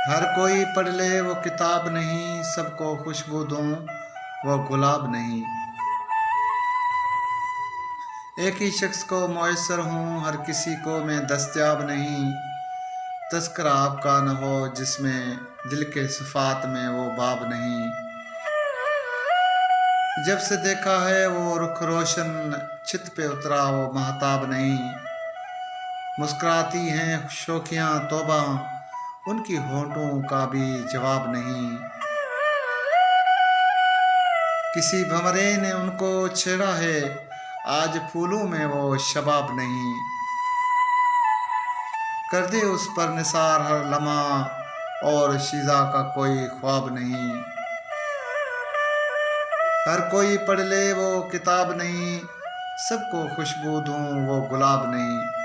हर कोई पढ़ ले वो किताब नहीं, सबको खुशबू दूं वो गुलाब नहीं। एक ही शख्स को मुयस्सर हूँ, हर किसी को मैं दस्तयाब नहीं। तस्करा आपका न हो जिसमें दिल के सिफात में वो बाब नहीं। जब से देखा है वो रुख रोशन, छित पे उतरा वो महताब नहीं। मुस्कुराती हैं शोखियाँ तौबा, उनकी होंठों का भी जवाब नहीं। किसी भंवरे ने उनको छेड़ा है, आज फूलों में वो शबाब नहीं। कर दे उस पर निसार हर लम्हा, और शीज़ा का कोई ख्वाब नहीं। हर कोई पढ़ ले वो किताब नहीं, सबको खुशबू दूं वो गुलाब नहीं।